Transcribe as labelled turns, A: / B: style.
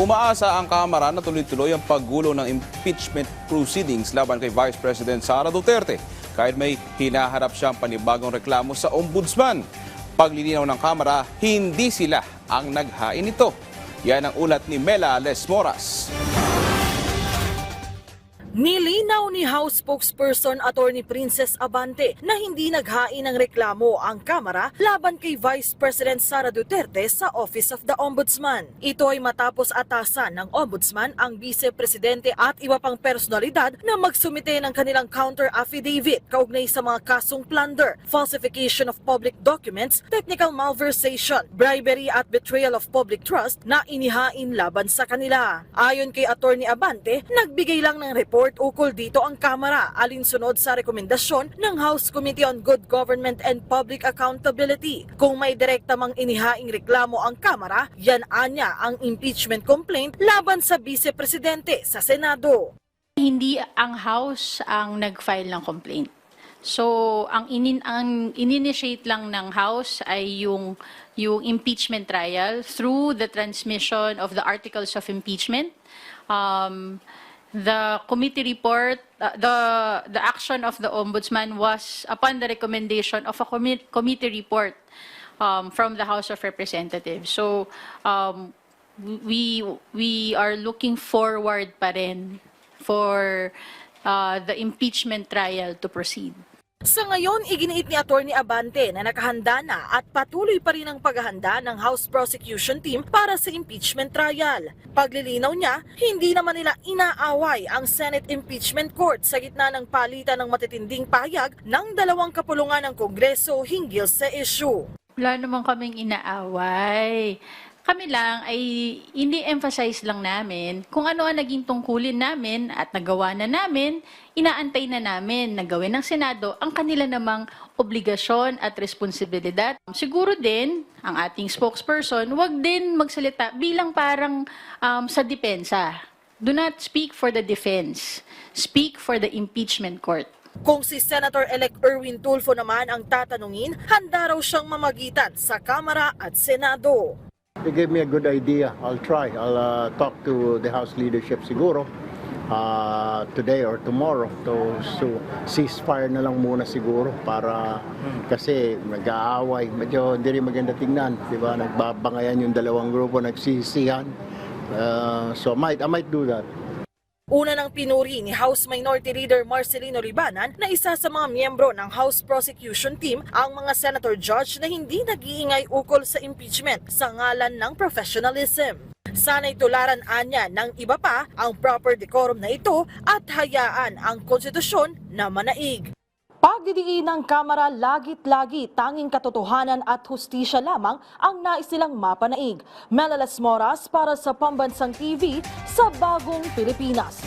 A: Umaasa ang Kamara na tuloy-tuloy ang paggulo ng impeachment proceedings laban kay Vice President Sara Duterte kahit may hinaharap siyang panibagong reklamo sa Ombudsman. Paglilinaw ng Kamara, hindi sila ang naghain nito. Yan ang ulat ni Mela Les Moras.
B: Nilinaw ni House Spokesperson Attorney Princess Abante na hindi naghain ng reklamo ang Kamara laban kay Vice President Sara Duterte sa Office of the Ombudsman. Ito ay matapos atasan ng Ombudsman ang Vice Presidente at iba pang personalidad na magsumite ng kanilang counter affidavit kaugnay sa mga kasong plunder, falsification of public documents, technical malversation, bribery at betrayal of public trust na inihain laban sa kanila. Ayon kay Attorney Abante, nagbigay lang ng report ukol dito ang Kamara alinsunod sa rekomendasyon ng House Committee on Good Government and Public Accountability. Kung may direkta mang inihaing reklamo ang Kamara, yan anya ang impeachment complaint laban sa Vice Presidente sa Senado.
C: Hindi ang House ang nag-file ng complaint. So, ang initiate lang ng House ay yung impeachment trial through the transmission of the articles of impeachment. The committee report, the action of the Ombudsman was upon the recommendation of a committee report from the House of Representatives. So we are looking forward pa rin for the impeachment trial to proceed.
B: Sa ngayon, iginiit ni Attorney Abante na nakahanda na at patuloy pa rin ang paghahanda ng House Prosecution Team para sa impeachment trial. Paglilinaw niya, hindi naman nila inaaway ang Senate Impeachment Court sa gitna ng palitan ng matitinding pahayag ng dalawang kapulungan ng Kongreso hinggil sa issue.
C: Wala naman kaming inaaway. Kami lang ay ini-emphasize lang namin kung ano ang naging tungkulin namin at nagawa na namin, inaantay na namin na gawin ng Senado ang kanila namang obligasyon at responsibilidad. Siguro din, ang ating spokesperson, wag din magsalita bilang parang sa depensa. Do not speak for the defense. Speak for the impeachment court.
B: Kung si Senator-elect Erwin Tulfo naman ang tatanungin, handa raw siyang mamagitan sa Kamara at Senado.
D: They gave me a good idea. I'll try. I'll talk to the House leadership siguro today or tomorrow to ceasefire na lang muna siguro para kasi nag-aaway. Medyo hindi rin maganda tingnan, di ba? Nagbabangayan yung dalawang grupo, nagsisihan. So I might do that.
B: Una nang pinuri ni House Minority Leader Marcelino Libanan na isa sa mga miyembro ng House Prosecution Team ang mga Senator Judge na hindi nag-iingay ukol sa impeachment sa ngalan ng professionalism. Sana'y tularan anya ng iba pa ang proper decorum na ito at hayaan ang konstitusyon na manaig. Pagdidiin ng Kamara, lagit-lagi tanging katotohanan at hustisya lamang ang nais nilang mapanaig. Mela Les Moras para sa Pambansang TV sa Bagong Pilipinas.